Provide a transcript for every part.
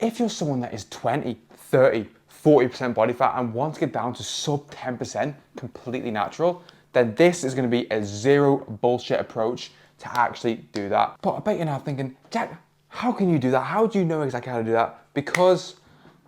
If you're someone that is 20, 30, 40% body fat and wants to get down to sub 10%, completely natural, then this is gonna be a zero bullshit approach to actually do that. But I bet you're now thinking, Jack, how can you do that? How do you know exactly how to do that? Because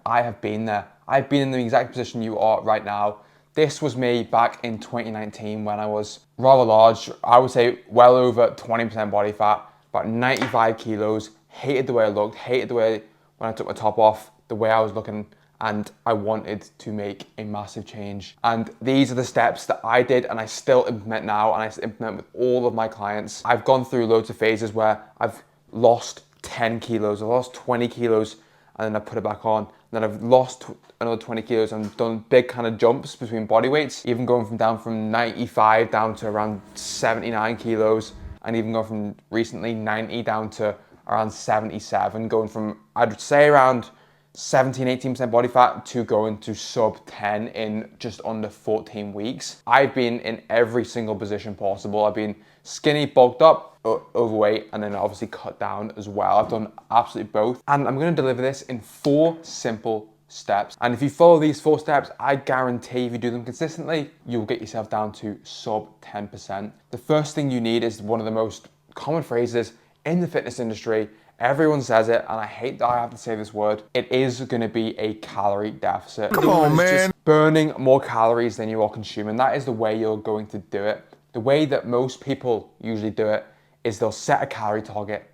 I have been there. I've been in the exact position you are right now. This was me back in 2019 when I was rather large. I would say well over 20% body fat, about 95 kilos, hated the way I looked, hated the way when I took my top off, the way I was looking, and I wanted to make a massive change. And these are the steps that I did and I still implement now, and I implement with all of my clients. I've gone through loads of phases where I've lost 10 kilos, I've lost 20 kilos, and then I put it back on. Then I've lost another 20 kilos and done big kind of jumps between body weights, even going down from 95 down to around 79 kilos, and even going from recently 90 down to around 77, going from, I'd say around 17, 18% body fat to going to sub 10 in just under 14 weeks. I've been in every single position possible. I've been skinny, bulked up, overweight, and then obviously cut down as well. I've done absolutely both. And I'm gonna deliver this in 4 simple steps. And if you follow these 4 steps, I guarantee if you do them consistently, you'll get yourself down to sub 10%. The first thing you need is one of the most common phrases in the fitness industry. Everyone says it, and I hate that I have to say this word. It is gonna be a calorie deficit. Come on, man. Just burning more calories than you are consuming. That is the way you're going to do it. The way that most people usually do it is they'll set a calorie target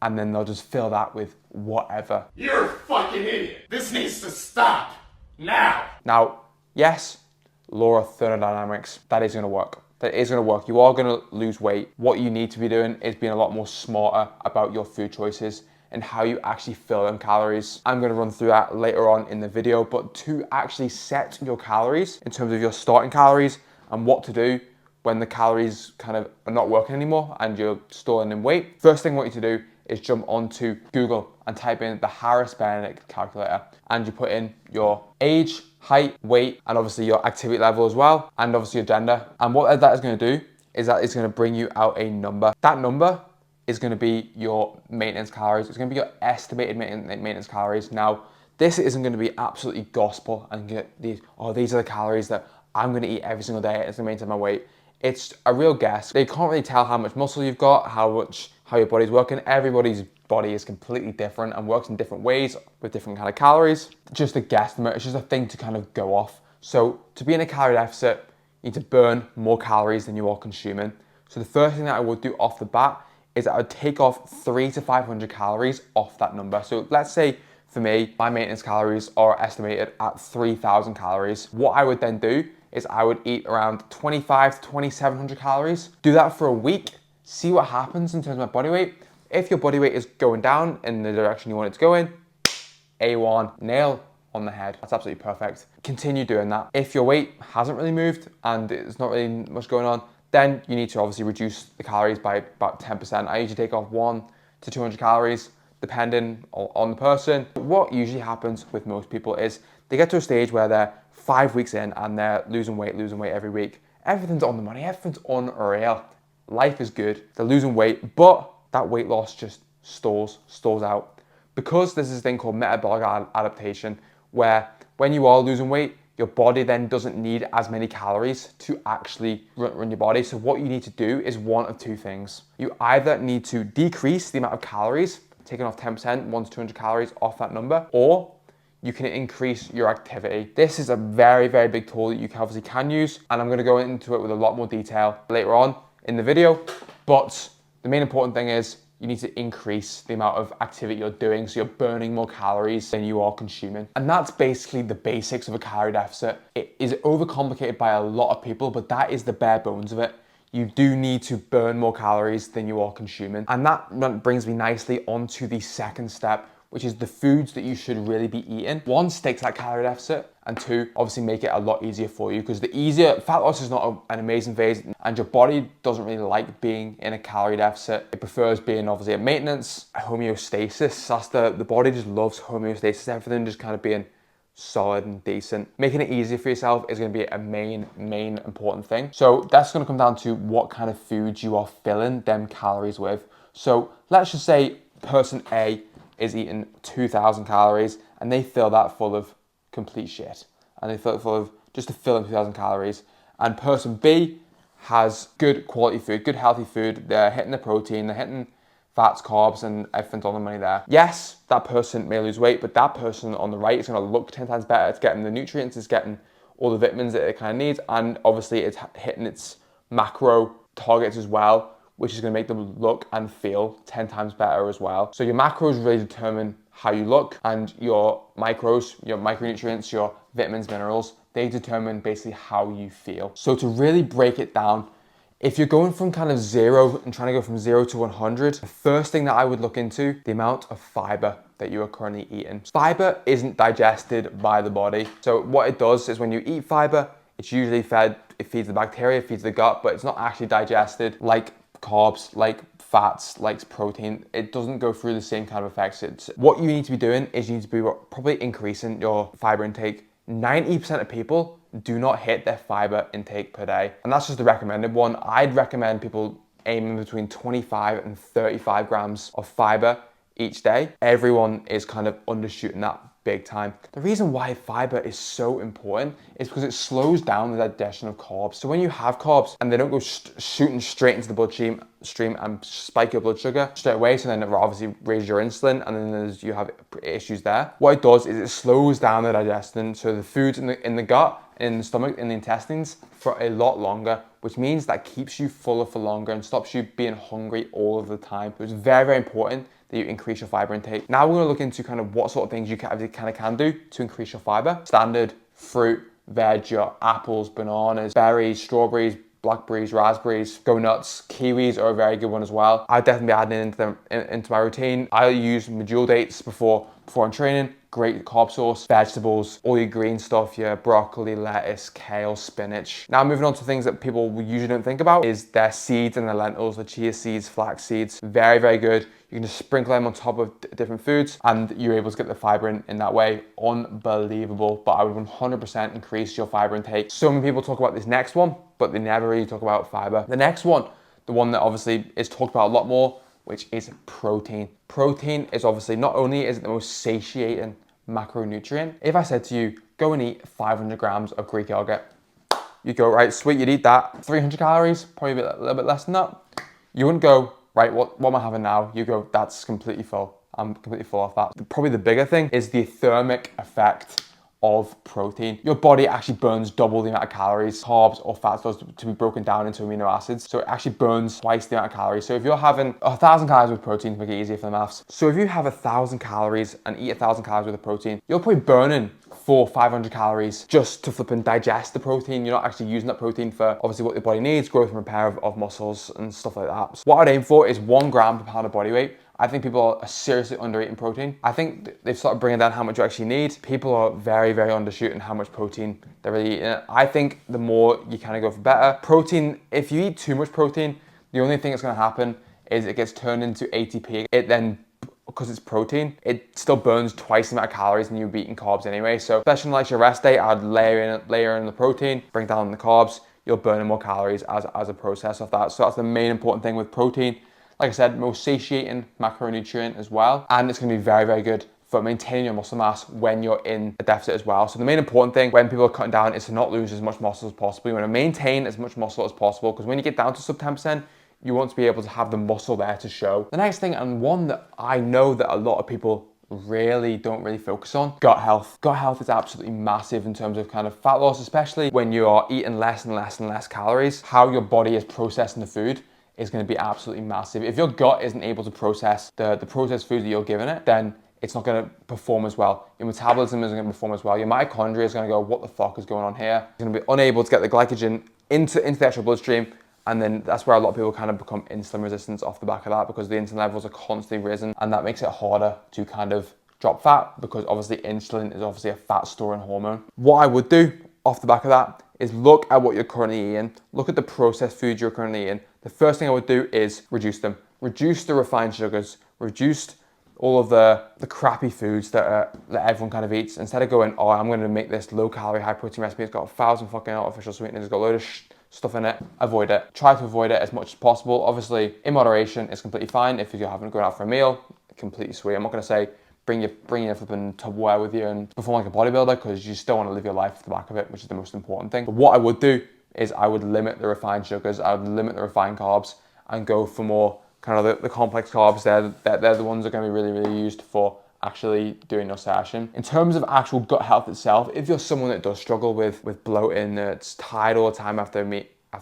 and then they'll just fill that with whatever. You're a fucking idiot. This needs to stop. Now. Now, yes, law of thermodynamics, that is gonna work. That is gonna work. You are gonna lose weight. What you need to be doing is being a lot more smarter about your food choices and how you actually fill them calories. I'm gonna run through that later on in the video, but to actually set your calories in terms of your starting calories and what to do when the calories kind of are not working anymore and you're stalling in weight, first thing I want you to do is jump onto Google and type in the Harris-Benedict calculator, and you put in your age, height, weight, and obviously your activity level as well, and obviously your gender. And what that is going to do is that it's going to bring you out a number. That number is going to be your maintenance calories. It's going to be your estimated maintenance calories. Now, this isn't going to be absolutely gospel and get these, oh, these are the calories that I'm going to eat every single day. It's going to maintain my weight. It's a real guess. They can't really tell how much muscle you've got, how your body's working. Everybody's body is completely different and works in different ways with different kind of calories. Just a guesstimate, it's just a thing to kind of go off. So to be in a calorie deficit, you need to burn more calories than you are consuming. So the first thing that I would do off the bat is I would take off 300 to 500 calories off that number. So let's say for me, my maintenance calories are estimated at 3,000 calories. What I would then do is I would eat around 2,500 to 2,700 calories. Do that for a week, see what happens in terms of my body weight. If your body weight is going down in the direction you want it to go in, A1, nail on the head. That's absolutely perfect. Continue doing that. If your weight hasn't really moved and there's not really much going on, then you need to obviously reduce the calories by about 10%. I usually take off 100 to 200 calories, depending on the person. What usually happens with most people is they get to a stage where they're 5 weeks in and they're losing weight every week. Everything's on the money, everything's unreal. Life is good, they're losing weight, but that weight loss just stalls out. Because there's this thing called metabolic adaptation, where when you are losing weight, your body then doesn't need as many calories to actually run your body. So what you need to do is one of 2 things. You either need to decrease the amount of calories, taking off 10%, 100 to 200 calories off that number, or you can increase your activity. This is a very, very big tool that you obviously can use, and I'm gonna go into it with a lot more detail later on in the video. But the main important thing is you need to increase the amount of activity you're doing so you're burning more calories than you are consuming. And that's basically the basics of a calorie deficit. It is overcomplicated by a lot of people, but that is the bare bones of it. You do need to burn more calories than you are consuming. And that brings me nicely onto the second step, which is the foods that you should really be eating. 1, stick to that calorie deficit, and 2, obviously make it a lot easier for you, because fat loss is not an amazing phase, and your body doesn't really like being in a calorie deficit. It prefers being obviously at maintenance, homeostasis. That's the body just loves homeostasis, everything just kind of being solid and decent. Making it easier for yourself is gonna be a main important thing. So that's gonna come down to what kind of foods you are filling them calories with. So let's just say person A is eating 2,000 calories and they fill that full of complete shit. And they fill it full of just to fill in 2,000 calories. And person B has good quality food, good healthy food. They're hitting the protein, they're hitting fats, carbs, and everything's on the money there. Yes, that person may lose weight, but that person on the right is going to look 10 times better. It's getting the nutrients, it's getting all the vitamins that it kind of needs, and obviously it's hitting its macro targets as well, which is going to make them look and feel 10 times better as well. So your macros really determine how you look, and your micros, your micronutrients, your vitamins, minerals, they determine basically how you feel. So to really break it down, if you're going from kind of 0 and trying to go from 0 to 100, the first thing that I would look into, the amount of fiber that you are currently eating. Fiber isn't digested by the body. So what it does is when you eat fiber, it's usually fed, it feeds the bacteria, it feeds the gut, but it's not actually digested like carbs, like fats, like protein. It doesn't go through the same kind of effects. What you need to be doing is you need to be probably increasing your fiber intake. 90% of people do not hit their fiber intake per day. And that's just the recommended one. I'd recommend people aiming between 25 and 35 grams of fiber each day. Everyone is kind of undershooting that big time. The reason why fiber is so important is because it slows down the digestion of carbs. So when you have carbs and they don't go shooting straight into the bloodstream and spike your blood sugar straight away, so then it will obviously raise your insulin, and then you have issues there. What it does is it slows down the digestion, so the foods in the gut, in the stomach, in the intestines for a lot longer, which means that keeps you fuller for longer and stops you being hungry all of the time. So it's very, very important that you increase your fiber intake. Now we're going to look into kind of what sort of things you kind of can do to increase your fiber. Standard fruit, veg, your apples, bananas, berries, strawberries, blackberries, raspberries, go nuts, kiwis are a very good one as well. I'd definitely be adding into them into my routine. I use medjool dates before I'm training. Great carb source, vegetables, all your green stuff, your broccoli, lettuce, kale, spinach. Now moving on to things that people usually don't think about is their seeds and their lentils, the chia seeds, flax seeds. Very, very good. You can just sprinkle them on top of different foods and you're able to get the fiber in that way. Unbelievable. But I would 100% increase your fiber intake. So many people talk about this next one, but they never really talk about fiber. The next one, the one that obviously is talked about a lot more, which is protein. Protein is obviously, not only is it the most satiating macronutrient. If I said to you, go and eat 500 grams of Greek yogurt, you go, right, sweet, you'd eat that. 300 calories, probably a little bit less than that. You wouldn't go, right, what am I having now? You go, that's completely full. I'm completely full off that. Probably the bigger thing is the thermic effect of protein. Your body actually burns double the amount of calories carbs or fats does to be broken down into amino acids. So it actually burns twice the amount of calories. So if you're having 1,000 calories with protein, to make it easier for the maths. So if you have 1,000 calories and eat 1,000 calories with the protein, you're probably burning 400-500 calories just to flip and digest the protein. You're not actually using that protein for obviously what your body needs, growth and repair of muscles and stuff like that. So what I'd aim for is 1 gram per pound of body weight. I think people are seriously under-eating protein. I think they've started bringing down how much you actually need. People are very, very undershooting how much protein they're really eating. I think the more you kind of go for better. Protein, if you eat too much protein, the only thing that's going to happen is it gets turned into ATP. It then, because it's protein, it still burns twice the amount of calories than you'd be eating carbs anyway. So especially like your rest day, I'd layer in the protein, bring down the carbs. You're burning more calories as a process of that. So that's the main important thing with protein. Like I said, most satiating macronutrient as well. And it's gonna be very, very good for maintaining your muscle mass when you're in a deficit as well. So the main important thing when people are cutting down is to not lose as much muscle as possible. You wanna maintain as much muscle as possible, because when you get down to sub 10%, you want to be able to have the muscle there to show. The next thing, and one that I know that a lot of people don't really focus on, gut health. Gut health is absolutely massive in terms of kind of fat loss, especially when you are eating less and less and less calories. How your body is processing the food is going to be absolutely massive. If your gut isn't able to process the processed food that you're giving it, then it's not going to perform as well. Your metabolism isn't going to perform as well. Your mitochondria is going to go, what the fuck is going on here? You're going to be unable to get the glycogen into the actual bloodstream. And then that's where a lot of people kind of become insulin resistant off the back of that, because the insulin levels are constantly risen, and that makes it harder to kind of drop fat, because obviously insulin is obviously a fat storing hormone. What I would do off the back of that is look at what you're currently eating, look at the processed foods you're currently eating. The first thing I would do is reduce them. Reduce the refined sugars, reduce all of the crappy foods that everyone kind of eats. Instead of going, oh, I'm gonna make this low calorie, high protein recipe, it's got 1,000 fucking artificial sweeteners, it's got a load of stuff in it, avoid it. Try to avoid it as much as possible. Obviously, in moderation is completely fine. If you're going out for a meal, completely sweet. I'm not gonna say bring your flipping Tupperware with you and perform like a bodybuilder, because you still want to live your life at the back of it, which is the most important thing. But what I would do is I would limit the refined sugars, I would limit the refined carbs, and go for more kind of the complex carbs. They're the ones that are going to be really, really used for actually doing your session. In terms of actual gut health itself, if you're someone that does struggle with bloating, that's tired all the time after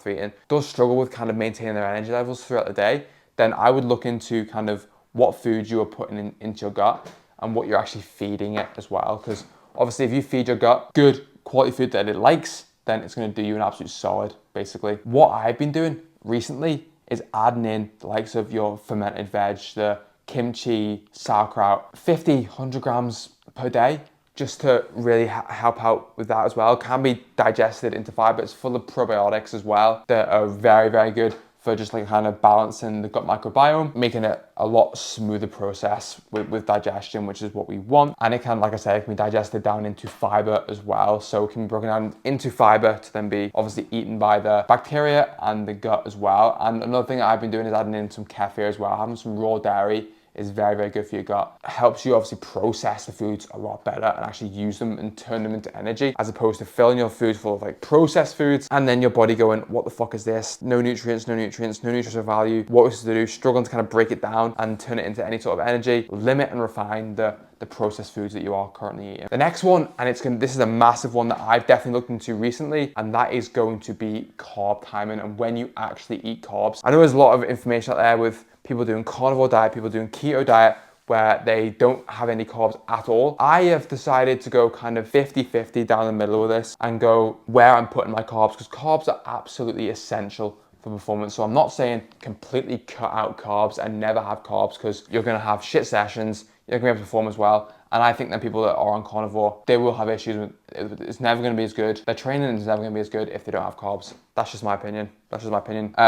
eating, does struggle with kind of maintaining their energy levels throughout the day, then I would look into kind of what foods you are putting into your gut and what you're actually feeding it as well. Because obviously if you feed your gut good quality food that it likes, then it's going to do you an absolute solid, basically. What I've been doing recently is adding in the likes of your fermented veg, the kimchi, sauerkraut, 50, 100 grams per day, just to really help out with that as well. It can be digested into fiber. It's full of probiotics as well that are very, very good for just like kind of balancing the gut microbiome, making it a lot smoother process with digestion, which is what we want. And it can, like I said, it can be digested down into fiber as well. So it can be broken down into fiber to then be obviously eaten by the bacteria and the gut as well. And another thing that I've been doing is adding in some kefir as well. Having some raw dairy is very, very good for your gut. It helps you obviously process the foods a lot better and actually use them and turn them into energy, as opposed to filling your food full of like processed foods and then your body going, what the fuck is this? No nutrients, no nutrients, no nutritional value. What was to do? Struggling to kind of break it down and turn it into any sort of energy. Limit and refine the processed foods that you are currently eating. The next one, and this is a massive one that I've definitely looked into recently, and that is going to be carb timing and when you actually eat carbs. I know there's a lot of information out there with people doing carnivore diet, people doing keto diet, where they don't have any carbs at all. I have decided to go kind of 50-50 down the middle of this and go where I'm putting my carbs, because carbs are absolutely essential for performance. So I'm not saying completely cut out carbs and never have carbs, because you're gonna have shit sessions, you're gonna be able to perform as well. And I think that people that are on carnivore, they will have issues with it. It's never gonna be as good. Their training is never gonna be as good if they don't have carbs. That's just my opinion.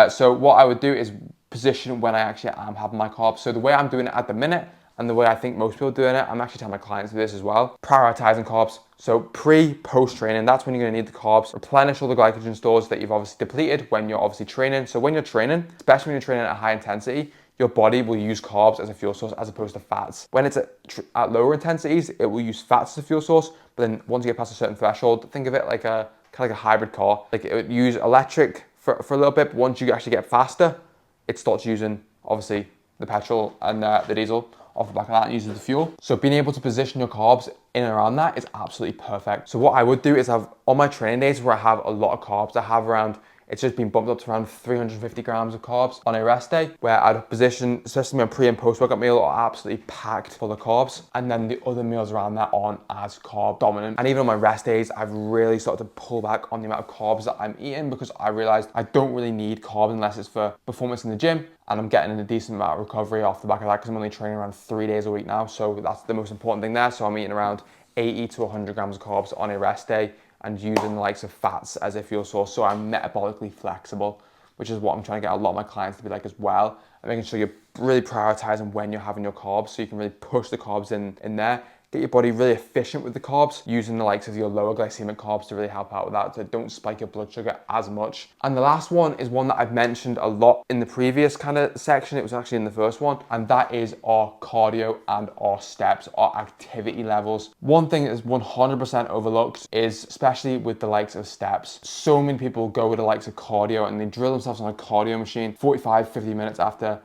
So what I would do is position when I actually am having my carbs. So the way I'm doing it at the minute, and the way I think most people are doing it, I'm actually telling my clients to do this as well. Prioritizing carbs. So post training, that's when you're gonna need the carbs. Replenish all the glycogen stores that you've obviously depleted when you're obviously training. So when you're training, especially when you're training at high intensity, your body will use carbs as a fuel source as opposed to fats. When it's at lower intensities, it will use fats as a fuel source. But then once you get past a certain threshold, think of it like a kind of like a hybrid car. Like it would use electric for a little bit, but once you actually get faster, it starts using obviously the petrol and the diesel off the back of that and uses the fuel. So being able to position your carbs in and around that is absolutely perfect. So what I would do is have on my training days where I have a lot of carbs, I have around, it's just been bumped up to around 350 grams of carbs on a rest day, where I'd position, especially my pre and post workout meal, are absolutely packed full of carbs. And then the other meals around that aren't as carb dominant. And even on my rest days, I've really started to pull back on the amount of carbs that I'm eating, because I realized I don't really need carbs unless it's for performance in the gym. And I'm getting a decent amount of recovery off the back of that, because I'm only training around 3 days a week now. So that's the most important thing there. So I'm eating around 80 to 100 grams of carbs on a rest day, and using the likes of fats as a fuel source. So I'm metabolically flexible, which is what I'm trying to get a lot of my clients to be like as well. And making sure you're really prioritizing when you're having your carbs, so you can really push the carbs in there. Get your body really efficient with the carbs, using the likes of your lower glycemic carbs to really help out with that, so don't spike your blood sugar as much. And the last one is one that I've mentioned a lot in the previous kind of section. It was actually in the first one, and that is our cardio and our steps, our activity levels. One thing that is 100% overlooked is, especially with the likes of steps, so many people go with the likes of cardio and they drill themselves on a cardio machine 45-50 minutes after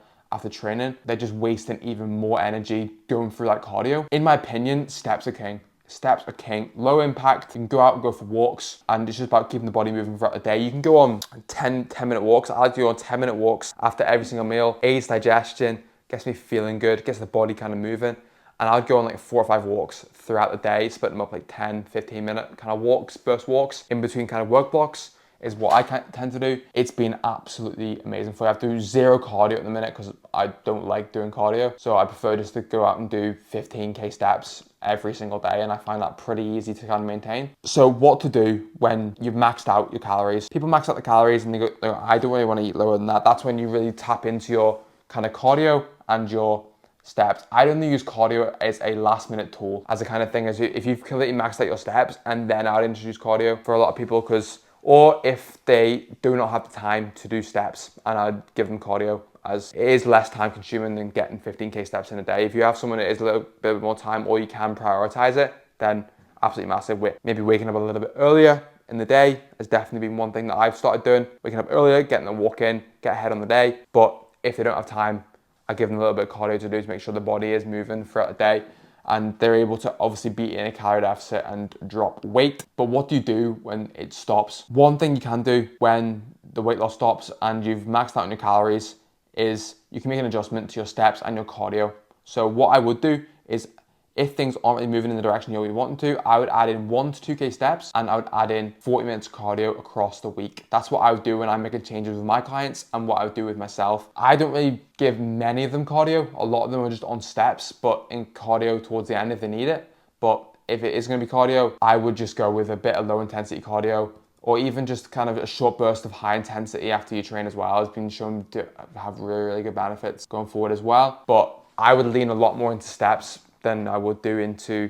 training. They're just wasting even more energy going through that cardio. In my opinion, steps are king. Steps are king. Low impact. You can go out and go for walks, and it's just about keeping the body moving throughout the day. You can go on 10-minute walks. I like to go on 10-minute walks after every single meal. Aids digestion, gets me feeling good, gets the body kind of moving. And I'd go on like 4 or 5 walks throughout the day, split them up like 10-15 minute kind of walks, burst walks in between kind of work blocks, is what I tend to do. It's been absolutely amazing for you. I have to do zero cardio at the minute because I don't like doing cardio. So I prefer just to go out and do 15K steps every single day, and I find that pretty easy to kind of maintain. So what to do when you've maxed out your calories. People max out the calories and they go, I don't really want to eat lower than that. That's when you really tap into your kind of cardio and your steps. I only use cardio as a last minute tool, as a kind of thing as if you've completely maxed out your steps, and then I'd introduce cardio for a lot of people, or if they do not have the time to do steps, and I'd give them cardio as it is less time consuming than getting 15k steps in a day. If you have someone that is a little bit more time or you can prioritize it, then absolutely massive. Maybe waking up a little bit earlier in the day has definitely been one thing that I've started doing. Waking up earlier, getting a walk in, get ahead on the day. But if they don't have time, I give them a little bit of cardio to do to make sure the body is moving throughout the day and they're able to obviously be in a calorie deficit and drop weight. But what do you do when it stops? One thing you can do when the weight loss stops and you've maxed out on your calories is you can make an adjustment to your steps and your cardio. So what I would do is, if things aren't really moving in the direction you want them to, I would add in 1 to 2k steps and I would add in 40 minutes cardio across the week. That's what I would do when I'm making changes with my clients and what I would do with myself. I don't really give many of them cardio. A lot of them are just on steps, but in cardio towards the end if they need it. But if it is going to be cardio, I would just go with a bit of low intensity cardio, or even just kind of a short burst of high intensity after you train as well. It's been shown to have really, really good benefits going forward as well. But I would lean a lot more into steps than I would do into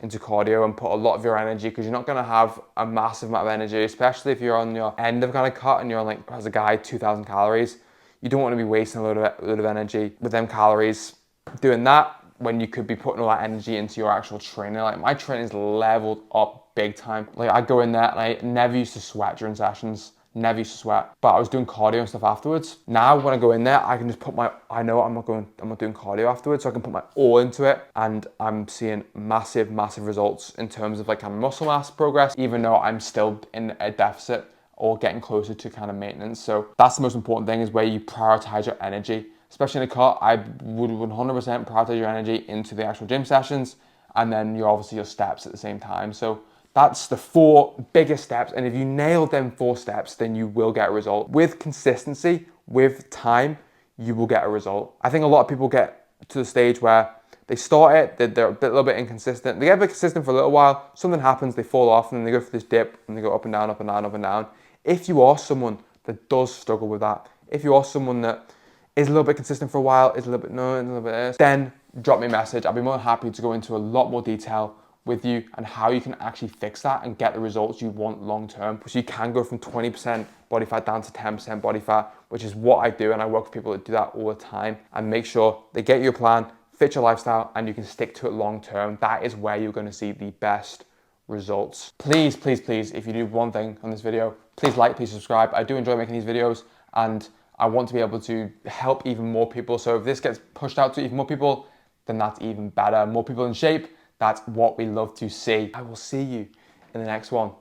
cardio and put a lot of your energy, because you're not going to have a massive amount of energy, especially if you're on your end of kind of cut and you're on, like, as a guy, 2,000 calories. You don't want to be wasting a load of energy with them calories doing that when you could be putting all that energy into your actual training. Like, my training's leveled up big time. Like, I go in there and I never used to sweat during sessions. Never used to sweat, but I was doing cardio and stuff afterwards. Now when I go in there, I can just put I know I'm not doing cardio afterwards, so I can put my all into it, and I'm seeing massive results in terms of, like, kind of muscle mass progress, even though I'm still in a deficit or getting closer to kind of maintenance. So that's the most important thing, is where you prioritize your energy. Especially in a cut, I would 100% prioritize your energy into the actual gym sessions, and then obviously your steps at the same time. So that's the 4 biggest steps, and if you nail them 4 steps, then you will get a result. With consistency, with time, you will get a result. I think a lot of people get to the stage where they start it, they're a little bit inconsistent. They get a bit consistent for a little while, something happens, they fall off, and then they go for this dip, and they go up and down, up and down, up and down. If you are someone that does struggle with that, if you are someone that is a little bit consistent for a while, is a little bit no, a little bit this, then drop me a message. I'll be more than happy to go into a lot more detail with you and how you can actually fix that and get the results you want long term. So you can go from 20% body fat down to 10% body fat, which is what I do, and I work with people that do that all the time, and make sure they get you a plan, fit your lifestyle, and you can stick to it long term. That is where you're going to see the best results. Please, if you do one thing on this video, please like, please subscribe. I do enjoy making these videos, and I want to be able to help even more people. So if this gets pushed out to even more people, then that's even better. More people in shape, that's what we love to see. I will see you in the next one.